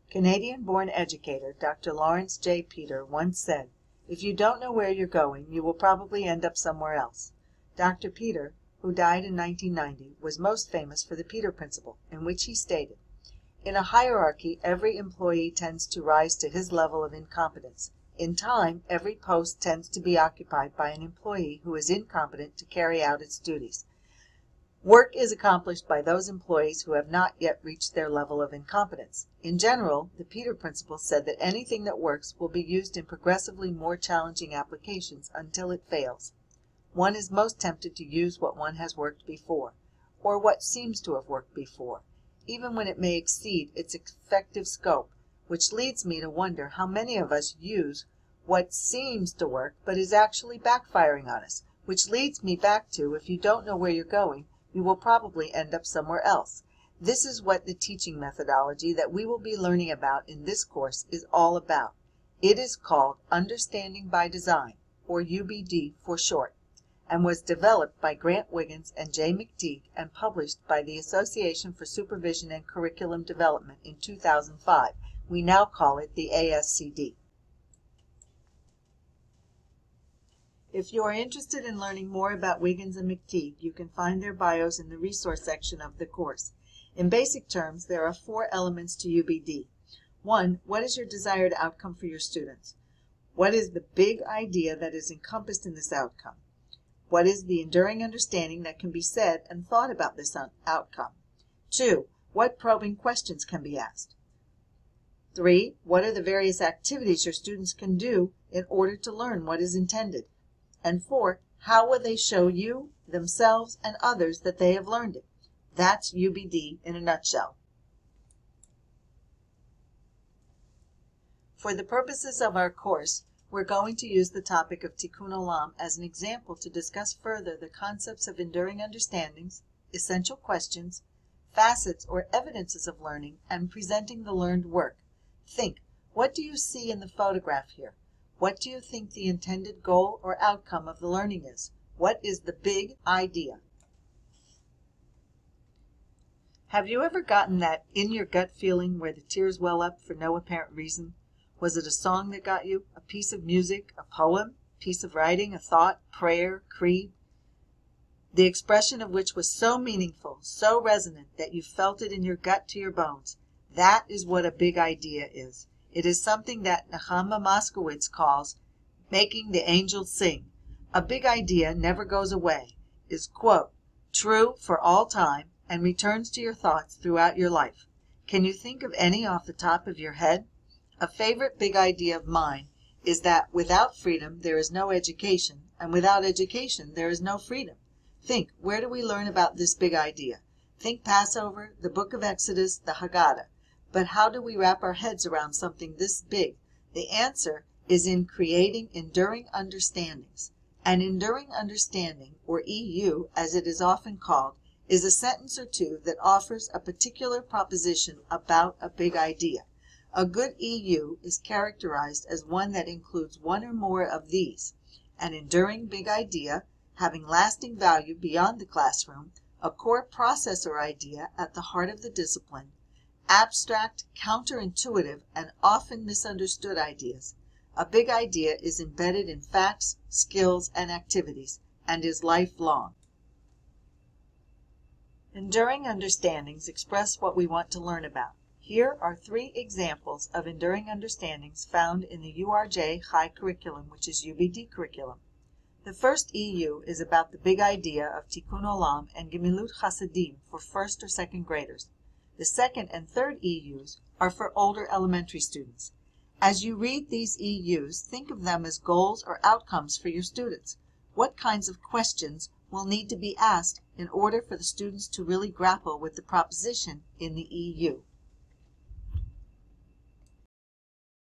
Canadian-born educator Dr. Lawrence J. Peter once said, "If you don't know where you're going, you will probably end up somewhere else." Dr. Peter, who died in 1990, was most famous for the Peter Principle, in which he stated, "In a hierarchy, every employee tends to rise to his level of incompetence. In time, every post tends to be occupied by an employee who is incompetent to carry out its duties. Work is accomplished by those employees who have not yet reached their level of incompetence." In general, the Peter Principle said that anything that works will be used in progressively more challenging applications until it fails. One is most tempted to use what one has worked before, or what seems to have worked before, even when it may exceed its effective scope, which leads me to wonder how many of us use what seems to work but is actually backfiring on us, which leads me back to, if you don't know where you're going, you will probably end up somewhere else. This is what the teaching methodology that we will be learning about in this course is all about. It is called Understanding by Design, or UbD for short, and was developed by Grant Wiggins and Jay McTeague and published by the Association for Supervision and Curriculum Development in 2005. We now call it the ASCD. If you are interested in learning more about Wiggins and McTeague, you can find their bios in the resource section of the course. In basic terms, there are 4 elements to UbD. 1. What is your desired outcome for your students? What is the big idea that is encompassed in this outcome? What is the enduring understanding that can be said and thought about this outcome? 2. What probing questions can be asked? 3. What are the various activities your students can do in order to learn what is intended? And 4, how will they show you, themselves, and others that they have learned it? That's UbD in a nutshell. For the purposes of our course, we're going to use the topic of Tikkun Olam as an example to discuss further the concepts of enduring understandings, essential questions, facets or evidences of learning, and presenting the learned work. Think, what do you see in the photograph here? What do you think the intended goal or outcome of the learning is? What is the big idea? Have you ever gotten that in your gut feeling where the tears well up for no apparent reason? Was it a song that got you, a piece of music, a poem, piece of writing, a thought, prayer, creed, the expression of which was so meaningful, so resonant that you felt it in your gut to your bones? That is what a big idea is. It is something that Nehemiah Moskowitz calls making the angels sing. A big idea never goes away, is, quote, true for all time, and returns to your thoughts throughout your life. Can you think of any off the top of your head? A favorite big idea of mine is that without freedom there is no education, and without education there is no freedom. Think, where do we learn about this big idea? Think Passover, the book of Exodus, the Haggadah. But how do we wrap our heads around something this big? The answer is in creating enduring understandings. An enduring understanding, or EU as it is often called, is a sentence or two that offers a particular proposition about a big idea. A good EU is characterized as one that includes one or more of these: an enduring big idea, having lasting value beyond the classroom, a core process or idea at the heart of the discipline, abstract, counterintuitive, and often misunderstood ideas. A big idea is embedded in facts, skills, and activities, and is lifelong. Enduring understandings express what we want to learn about. Here are 3 examples of enduring understandings found in the URJ High curriculum, which is UbD curriculum. The first EU is about the big idea of Tikkun Olam and Gemilut Chasadim for 1st or 2nd graders. The 2nd and 3rd EUs are for older elementary students. As you read these EUs, think of them as goals or outcomes for your students. What kinds of questions will need to be asked in order for the students to really grapple with the proposition in the EU?